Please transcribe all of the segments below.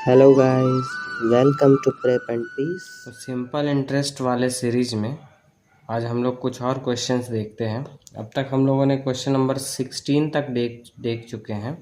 Hello guys, welcome to prep and peace. तो simple interest वाले series में आज हम लोग कुछ और क्वेश्चंस देखते हैं। अब तक हम लोगों ने क्वेश्चन नंबर 16 तक देख चुके हैं।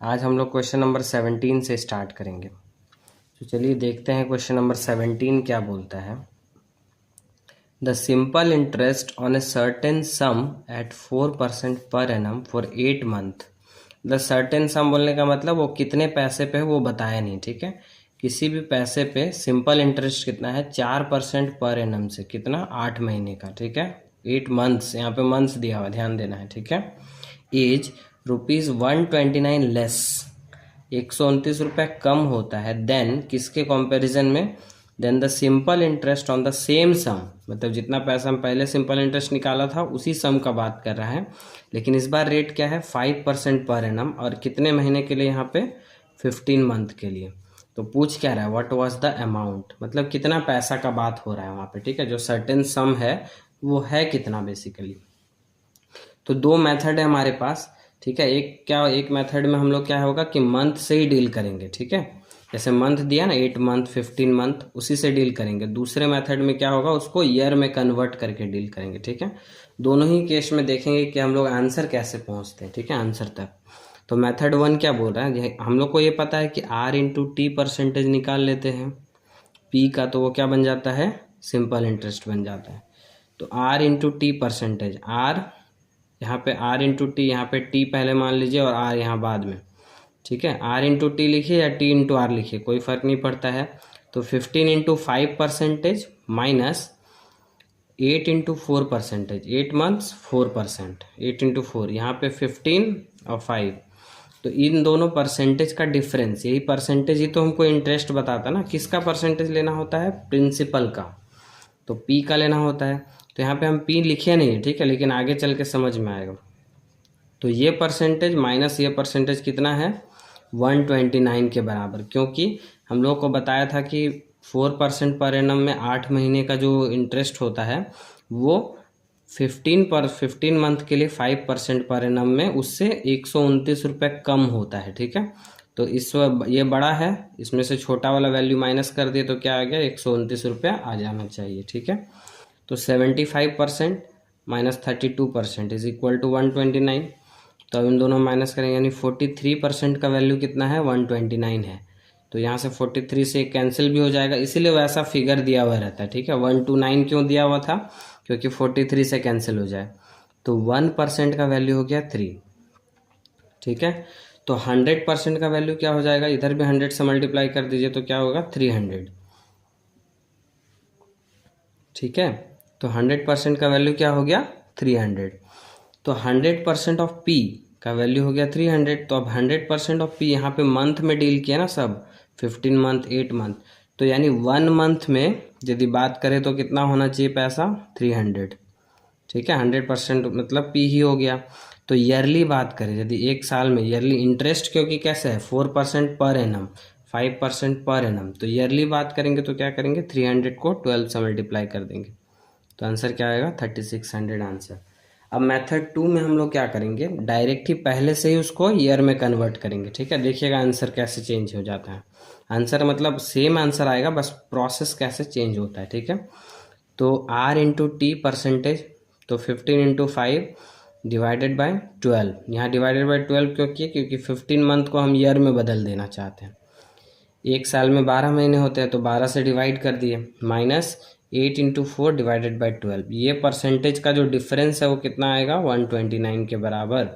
आज हम लोग क्वेश्चन नंबर 17 से स्टार्ट करेंगे। तो चलिए देखते हैं क्वेश्चन नंबर 17 क्या बोलता है। The simple interest on a certain sum at 4% per annum for 8 month. The certain sum बोलने का मतलब वो कितने पैसे पे है वो बताया नहीं, ठीक है। किसी भी पैसे पे सिंपल इंटरेस्ट कितना है, 4% पर एनम से, कितना, 8 महीने का, ठीक है। 8 मंथ्स, यहाँ पे मंथ्स दिया हुआ, ध्यान देना है, ठीक है। एज ₹129 लेस, 129 रुपये कम होता है देन, किसके कंपैरिजन में, then the simple interest on the same sum, मतलब जितना पैसा हम पहले सिंपल इंटरेस्ट निकाला था उसी सम का बात कर रहा है, लेकिन इस बार रेट क्या है, 5% पर एनम, और कितने महीने के लिए यहाँ पे, 15 मंथ के लिए। तो पूछ क्या रहा है, व्हाट वाज द अमाउंट, मतलब कितना पैसा का बात हो रहा है वहाँ पे, ठीक है। जो सर्टेन सम है वो है कितना बेसिकली। तो दो मेथड है हमारे पास, ठीक है। एक मेथड में हम लोग क्या होगा कि मंथ से ही डील करेंगे, ठीक है। जैसे मंथ दिया ना, 8 मंथ 15 मंथ, उसी से डील करेंगे। दूसरे मेथड में क्या होगा, उसको ईयर में कन्वर्ट करके डील करेंगे, ठीक है। दोनों ही केस में देखेंगे कि हम लोग आंसर कैसे पहुंचते हैं, ठीक है, आंसर तक। तो मेथड 1 क्या बोल रहा है, हम लोग को ये पता है कि R/T परसेंटेज निकाल लेते हैं पी का, तो वो क्या बन जाता है, सिंपल इंटरेस्ट बन जाता है। तो R/T परसेंटेज, आर यहाँ पे R/T, यहाँ पे T पहले मान लीजिए और R यहाँ बाद में, ठीक है। R/T लिखिए या T/R लिखिए, कोई फर्क नहीं पड़ता है। तो 15 × 5% माइनस 8 × 4%, 8 मंथ्स 4%, 8 × 4, यहाँ पे 15 और 5। तो इन दोनों परसेंटेज का डिफरेंस, यही परसेंटेज ही तो हमको इंटरेस्ट बताता ना, किसका परसेंटेज लेना होता है, प्रिंसिपल का, तो पी का लेना होता है। तो यहाँ पे हम पी लिखे नहीं है, ठीक है, लेकिन आगे चल के समझ में आएगा। तो ये परसेंटेज माइनस ये परसेंटेज कितना है, 129 के बराबर, क्योंकि हम लोग को बताया था कि 4% पर एनम में 8 महीने का जो इंटरेस्ट होता है वो 15 मंथ के लिए 5% पर एनम में उससे 129 रुपये कम होता है, ठीक है। तो ये बड़ा है, इसमें से छोटा वाला वैल्यू माइनस कर दिए तो क्या आ गया, 129 रुपया आ जाना चाहिए, ठीक है। तो 75% माइनस 32% इज इक्वल टू 129। तो अब इन दोनों माइनस करेंगे, यानी 43% का वैल्यू कितना है, 129 है। तो यहाँ से 43 से कैंसिल भी हो जाएगा, इसीलिए वैसा फिगर दिया हुआ रहता है, ठीक है। 129 क्यों दिया हुआ था, क्योंकि 43 से कैंसिल हो जाए। तो 1% का वैल्यू हो गया 3, ठीक है। तो 100% का वैल्यू क्या हो जाएगा, इधर भी 100 से मल्टीप्लाई कर दीजिए तो क्या होगा, 300, ठीक है। तो 100% का वैल्यू क्या हो गया, 300। तो 100% ऑफ पी का वैल्यू हो गया 300। तो अब 100% ऑफ पी यहाँ पे मंथ में डील किया ना सब, 15 मंथ 8 मंथ, तो यानी 1 मंथ में यदि बात करें तो कितना होना चाहिए पैसा, 300, ठीक है। 100% मतलब पी ही हो गया। तो ईयरली बात करें, यदि एक साल में ईयरली इंटरेस्ट, क्योंकि कैसे है, 4% पर एनम, 5% पर एनम, तो ईयरली बात करेंगे तो क्या करेंगे, 300 को 12 से मल्टीप्लाई कर देंगे, तो आंसर क्या आएगा, 3600 आंसर। अब मेथड 2 में हम लोग क्या करेंगे, डायरेक्ट ही पहले से ही उसको ईयर में कन्वर्ट करेंगे, ठीक है। देखिएगा आंसर कैसे चेंज हो जाता है, आंसर मतलब सेम आंसर आएगा, बस प्रोसेस कैसे चेंज होता है, ठीक है। तो R/T परसेंटेज, तो 15 × 5 डिवाइडेड बाय 12, यहाँ डिवाइडेड बाय 12 क्यों किए, क्योंकि 15 मंथ को हम ईयर में बदल देना चाहते हैं। एक साल में 12 महीने होते हैं तो 12 से डिवाइड कर दिए, माइनस 8 × 4 डिवाइडेड बाई 12, ये परसेंटेज का जो डिफरेंस है वो कितना आएगा, 129 के बराबर।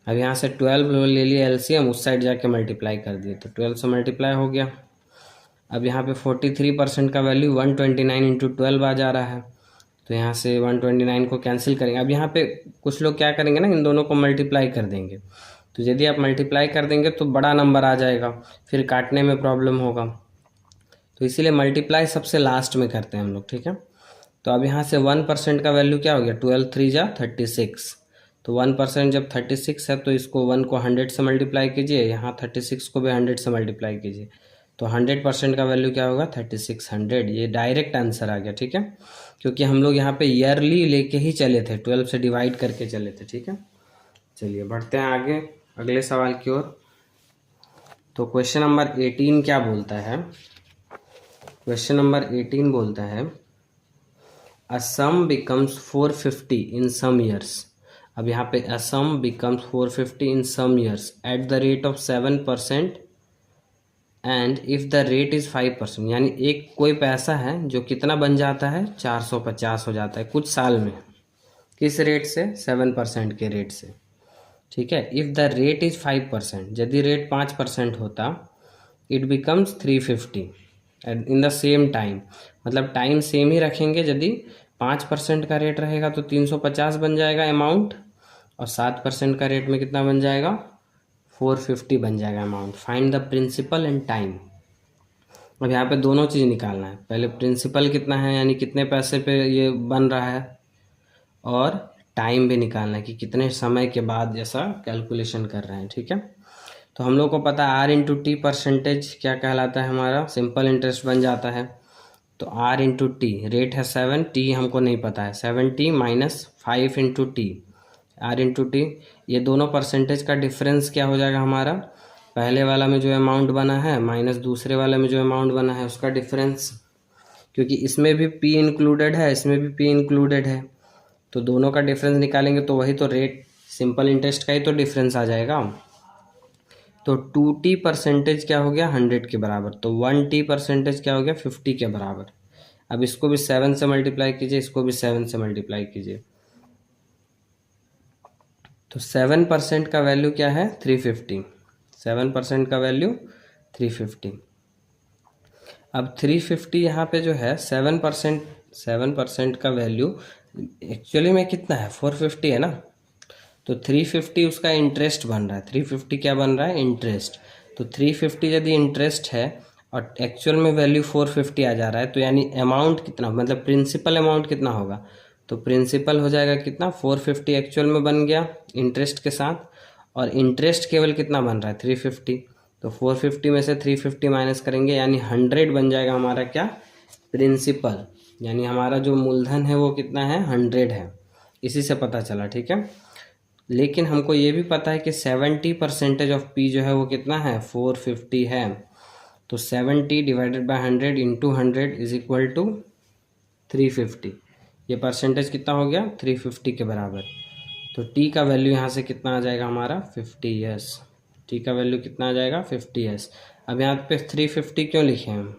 अब यहाँ से 12 ले लिए एलसीएम, उस साइड जाके मल्टीप्लाई कर दिए, तो 12 से मल्टीप्लाई हो गया। अब यहाँ पे 43% का वैल्यू 129 × 12 आ जा रहा है, तो यहाँ से 129 को कैंसिल करेंगे। अब यहाँ पे कुछ लोग क्या करेंगे ना, इन दोनों को मल्टीप्लाई कर देंगे, तो यदि आप मल्टीप्लाई कर देंगे तो बड़ा नंबर आ जाएगा, फिर काटने में प्रॉब्लम होगा, तो इसीलिए मल्टीप्लाई सबसे लास्ट में करते हैं हम लोग, ठीक है। तो अब यहाँ से 1% का वैल्यू क्या हो गया, 12 3 जा 36, तो 1% जब 36 है तो इसको 1 को 100 से मल्टीप्लाई कीजिए, यहाँ 36 को भी 100 से मल्टीप्लाई कीजिए, तो 100% का वैल्यू क्या होगा, 3600। ये डायरेक्ट आंसर आ गया, ठीक है, क्योंकि हम लोग यहाँ पे ईयरली लेके ही चले थे, 12 से डिवाइड करके चले थे, ठीक है। चलिए बढ़ते हैं आगे अगले सवाल की ओर। तो क्वेश्चन नंबर 18 क्या बोलता है? क्वेश्चन नंबर 18 बोलता है अ sum becomes 450 in some years. अब यहाँ पे a sum becomes 450 in some years at the rate of 7% and if the rate is 5%, यानी एक कोई पैसा है जो कितना बन जाता है, 450 हो जाता है कुछ साल में। किस रेट से? 7% के रेट से। ठीक है, इफ़ द रेट इज़ 5%, यदि रेट 5% होता, it becomes 350 in the same time. मतलब टाइम सेम ही रखेंगे, यदि 5% का रेट रहेगा तो 350 बन जाएगा अमाउंट, और 7% का रेट में कितना बन जाएगा, 450 बन जाएगा amount. Find the principal and time. अब यहाँ पे दोनों चीज़ निकालना है, पहले प्रिंसिपल कितना है यानी कितने पैसे पे ये बन रहा है, और टाइम भी निकालना है कि कितने समय के बाद जैसा कैलकुलेशन कर रहे हैं। ठीक है, तो हम लोग को पता है आर इंटू टी परसेंटेज क्या कहलाता है, हमारा सिंपल इंटरेस्ट बन जाता है। तो आर इंटू टी, रेट है 7, टी हमको नहीं पता है, 7t minus 5 into T, R into T. ये दोनों परसेंटेज का डिफरेंस क्या हो जाएगा हमारा, पहले वाला में जो अमाउंट बना है माइनस दूसरे वाले में जो अमाउंट बना है उसका डिफरेंस, क्योंकि इसमें भी पी इंक्लूडेड है, इसमें भी पी इंक्लूडेड है, तो दोनों का डिफरेंस निकालेंगे तो वही तो रेट सिंपल इंटरेस्ट का ही तो डिफरेंस आ जाएगा। तो 2t परसेंटेज क्या हो गया, 100 के बराबर, तो 1t परसेंटेज क्या हो गया, 50 के बराबर। अब इसको भी 7 से मल्टीप्लाई कीजिए, इसको भी 7 से मल्टीप्लाई कीजिए, तो 7% का वैल्यू क्या है, 350। 7% का वैल्यू 350। अब 350 यहाँ पे जो है 7% का वैल्यू एक्चुअली में कितना है, 450 है ना, तो 350 उसका इंटरेस्ट बन रहा है। 350 क्या बन रहा है, इंटरेस्ट। तो 350 यदि इंटरेस्ट है और एक्चुअल में वैल्यू 450 आ जा रहा है, तो यानी अमाउंट कितना, मतलब प्रिंसिपल अमाउंट कितना होगा, तो प्रिंसिपल हो जाएगा कितना, 450 एक्चुअल में बन गया इंटरेस्ट के साथ, और इंटरेस्ट केवल कितना बन रहा है, 350। तो 450 में से 350 माइनस करेंगे, यानी 100 बन जाएगा हमारा क्या, प्रिंसिपल। यानी हमारा जो मूलधन है वो कितना है, 100 है, इसी से पता चला। ठीक है, लेकिन हमको ये भी पता है कि 70% ऑफ पी जो है वो कितना है, 450 है। तो 70 divided by 100 into 100 is equal to 350। ये परसेंटेज कितना हो गया, 350 के बराबर। तो टी का वैल्यू यहाँ से कितना आ जाएगा हमारा, 50 ईयर्स। टी का वैल्यू कितना आ जाएगा, 50 ईयर्स। अब यहाँ पे 350 क्यों लिखे हैं हम,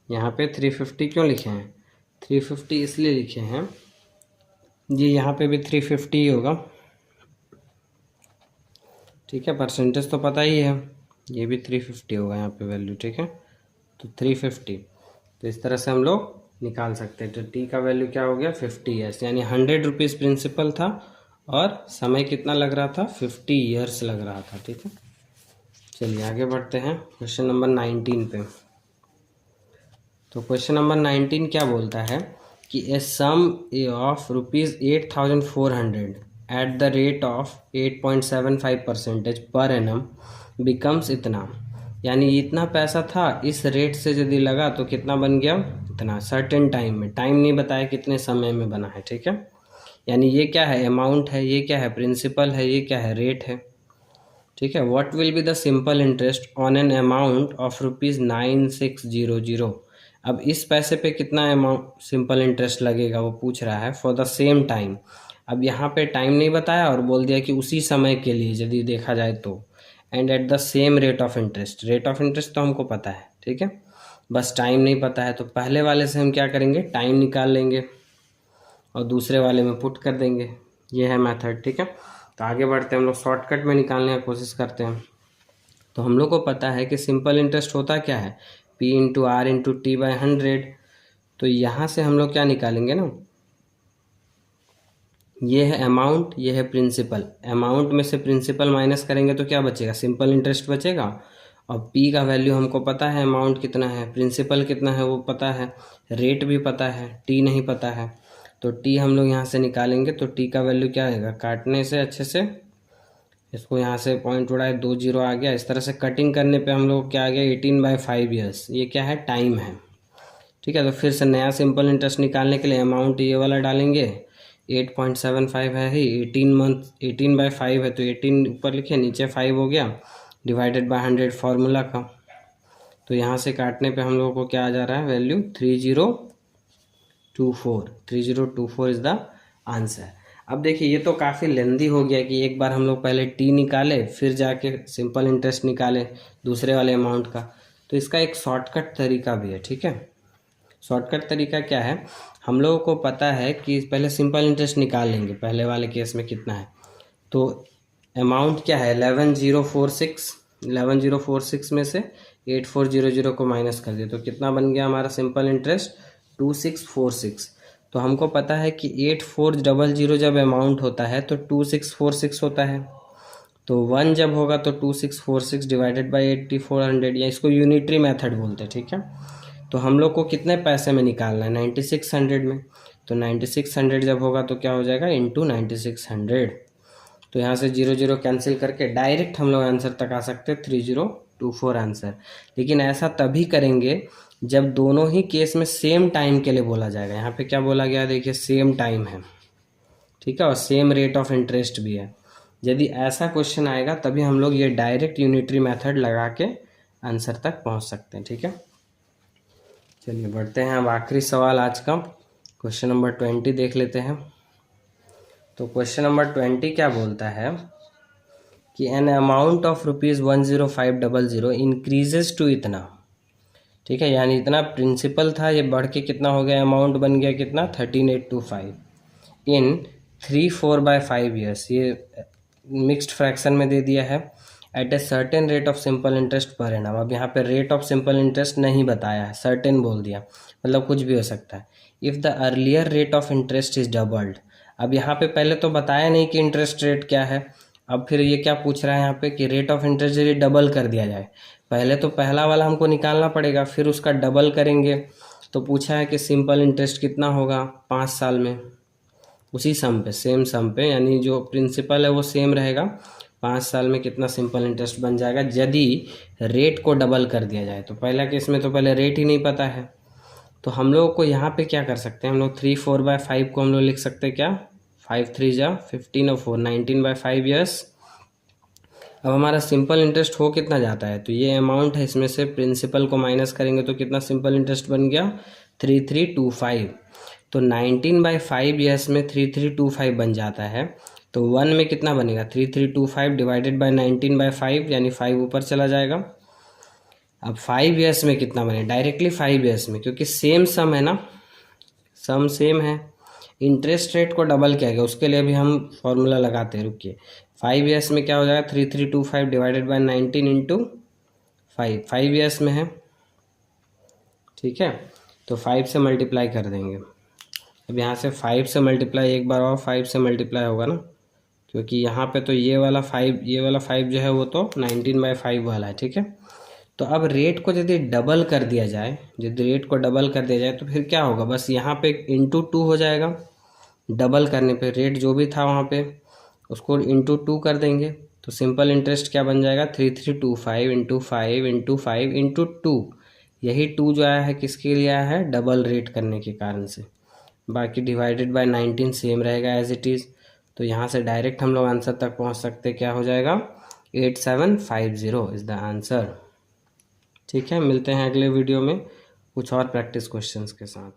यहाँ पे 350 क्यों लिखे हैं, 350 इसलिए लिखे हैं, ये यहाँ पे भी 350 ही होगा। ठीक है, परसेंटेज तो पता ही है, ये भी 350 होगा यहाँ पे वैल्यू। ठीक है, तो 350, तो इस तरह से हम लोग निकाल सकते हैं। तो टी का वैल्यू क्या हो गया, 50 ईयर्स, यानी 100 रुपीज़ प्रिंसिपल था और समय कितना लग रहा था, 50 ईयर्स लग रहा था। ठीक है, चलिए आगे बढ़ते हैं क्वेश्चन नंबर 19 पे। तो क्वेश्चन नंबर 19 क्या बोलता है कि a sum of ₹8,400 at the rate of 8.75% per annum becomes इतना, यानी इतना पैसा था, इस रेट से यदि लगा तो कितना बन गया, इतना, सर्टेन टाइम में, टाइम नहीं बताया कितने समय में बना है। ठीक है, यानी ये क्या है, अमाउंट है, ये क्या है, प्रिंसिपल है, ये क्या है, रेट है। ठीक है, what will be the simple interest on an amount of ₹9600। अब इस पैसे पे कितना अमाउंट सिंपल इंटरेस्ट लगेगा वो पूछ रहा है, फॉर द सेम टाइम। अब यहाँ पे टाइम नहीं बताया और बोल दिया कि उसी समय के लिए यदि देखा जाए तो, and at the same rate of interest. Rate of interest तो हमको पता है, ठीक है, बस टाइम नहीं पता है। तो पहले वाले से हम क्या करेंगे, टाइम निकाल लेंगे और दूसरे वाले में पुट कर देंगे, ये है मेथड। ठीक है, तो आगे बढ़ते हैं, हम लोग शॉर्टकट में निकालने की कोशिश करते हैं। तो हम लोग को पता है कि सिंपल इंटरेस्ट होता क्या है, P into R into T by 100। तो यहाँ से हम लोग क्या निकालेंगे ना, ये है अमाउंट, ये है प्रिंसिपल। अमाउंट में से प्रिंसिपल माइनस करेंगे तो क्या बचेगा, सिंपल इंटरेस्ट बचेगा। और P का वैल्यू हमको पता है, अमाउंट कितना है, प्रिंसिपल कितना है वो पता है, रेट भी पता है, T नहीं पता है। तो T हम लोग यहाँ से निकालेंगे, तो T का वैल्यू क्या आएगा, काटने से अच्छे से इसको यहाँ से पॉइंट उड़ाए, 2 0 आ गया। इस तरह से कटिंग करने पे हम लोग क्या आ गया, 18/5 ईयर्स। ये क्या है, टाइम है। ठीक है, तो फिर से नया सिंपल इंटरेस्ट निकालने के लिए अमाउंट ये वाला डालेंगे, 8.75 है ही, 18 मंथ, 18/5 है तो 18 ऊपर लिखे, नीचे 5 हो गया, डिवाइडेड बाय 100 फार्मूला का। तो यहाँ से काटने पे हम लोगों को क्या आ जा रहा है वैल्यू 3024 इज़ द आंसर। अब देखिए ये तो काफ़ी लेंदी हो गया कि एक बार हम लोग पहले टी निकाले फिर जाके सिंपल इंटरेस्ट निकाले दूसरे वाले अमाउंट का। तो इसका एक शॉर्टकट तरीका भी है, ठीक है। शॉर्टकट तरीका क्या है, हम लोगों को पता है कि पहले सिंपल इंटरेस्ट निकाल लेंगे पहले वाले केस में कितना है। तो अमाउंट क्या है 11,046 में से 8400 को माइनस कर दिए तो कितना बन गया हमारा सिंपल इंटरेस्ट 2646। तो हमको पता है कि 8400 जब अमाउंट होता है तो 2646 होता है। तो 1 जब होगा तो 2646 डिवाइडेड बाई 8400 या इसको यूनिटरी मेथड बोलते हैं, ठीक है। तो हम लोग को कितने पैसे में निकालना है 9600 में। तो 9600 जब होगा तो क्या हो जाएगा इंटू 9600। तो यहाँ से 0 कैंसिल करके डायरेक्ट हम लोग आंसर तक आ सकते हैं 3024 आंसर। लेकिन ऐसा तभी करेंगे जब दोनों ही केस में सेम टाइम के लिए बोला जाएगा। यहाँ पे क्या बोला गया देखिए सेम टाइम है, ठीक है, और सेम रेट ऑफ इंटरेस्ट भी है। यदि ऐसा क्वेश्चन आएगा तभी हम लोग ये डायरेक्ट यूनिटरी मेथड लगा के आंसर तक पहुँच सकते हैं, ठीक है। चलिए बढ़ते हैं अब आखिरी सवाल आज का क्वेश्चन नंबर 20 देख लेते हैं। तो क्वेश्चन नंबर 20 क्या बोलता है कि an amount of ₹10500 increases to इतना, ठीक है, यानी इतना प्रिंसिपल था ये बढ़ के कितना हो गया अमाउंट बन गया कितना 13825 इन 3/4/5 ईयर्स। ये मिक्स्ड फ्रैक्शन में दे दिया है at a certain rate of simple interest per annum. अब यहाँ पे रेट ऑफ सिंपल इंटरेस्ट नहीं बताया है, सर्टेन बोल दिया, मतलब कुछ भी हो सकता है। If the earlier rate of interest is doubled. अब यहाँ पे पहले तो बताया नहीं कि इंटरेस्ट रेट क्या है, अब फिर ये क्या पूछ रहा है यहाँ पे कि रेट ऑफ इंटरेस्ट यदि डबल कर दिया जाए। पहले तो पहला वाला हमको निकालना पड़ेगा फिर उसका डबल करेंगे। तो पूछा है कि सिंपल इंटरेस्ट कितना होगा 5 साल में, उसी सम पे सेम सम पे, यानी जो प्रिंसिपल है वो सेम रहेगा। 5 साल में कितना सिंपल इंटरेस्ट बन जाएगा यदि रेट को डबल कर दिया जाए। तो पहला केस में तो पहले रेट ही नहीं पता है। तो हम लोग को यहाँ पे क्या कर सकते हैं, हम लोग 3/4/5 को हम लोग लिख सकते हैं क्या 5 3 जा 15 और 4 19/5 ईयर्स। अब हमारा सिंपल इंटरेस्ट हो कितना जाता है, तो ये अमाउंट है इसमें से प्रिंसिपल को माइनस करेंगे तो कितना सिंपल इंटरेस्ट बन गया 3325। तो 19/5 ईयर्स में 3325 बन जाता है। तो 1 में कितना बनेगा 3325 डिवाइडेड बाय 19/5 यानी 5 ऊपर चला जाएगा। अब 5 ईयर्स में कितना बने डायरेक्टली 5 ईयर्स में, क्योंकि सेम सम है ना, सम सेम है। इंटरेस्ट रेट को डबल किया गया उसके लिए भी हम फॉर्मूला लगाते हैं, रुकिए। 5 ईयर्स में क्या हो जाएगा 3325 डिवाइडेड बाय 19 इंटू 5 ईयर्स में है, ठीक है। तो 5 से मल्टीप्लाई कर देंगे। अब यहाँ से 5 से मल्टीप्लाई एक बार और 5 से मल्टीप्लाई होगा ना, क्योंकि यहाँ पे तो ये वाला 5 जो है वो तो 19/5 वाला है, ठीक है। तो अब रेट को यदि डबल कर दिया जाए, यदि रेट को डबल कर दिया जाए तो फिर क्या होगा, बस यहाँ पे इंटू 2 हो जाएगा। डबल करने पे रेट जो भी था वहाँ पे उसको इंटू 2 कर देंगे। तो सिंपल इंटरेस्ट क्या बन जाएगा 3325 इंटू 5 इंटू 5 इंटू 2। यही 2 जो आया है किसके लिए आया है, डबल रेट करने के कारण से। बाकी डिवाइडेड बाय 19 सेम रहेगा एज इट इज़। तो यहाँ से डायरेक्ट हम लोग आंसर तक पहुँच सकते, क्या हो जाएगा 8750 इज़ द आंसर। ठीक है, मिलते हैं अगले वीडियो में कुछ और प्रैक्टिस क्वेश्चंस के साथ।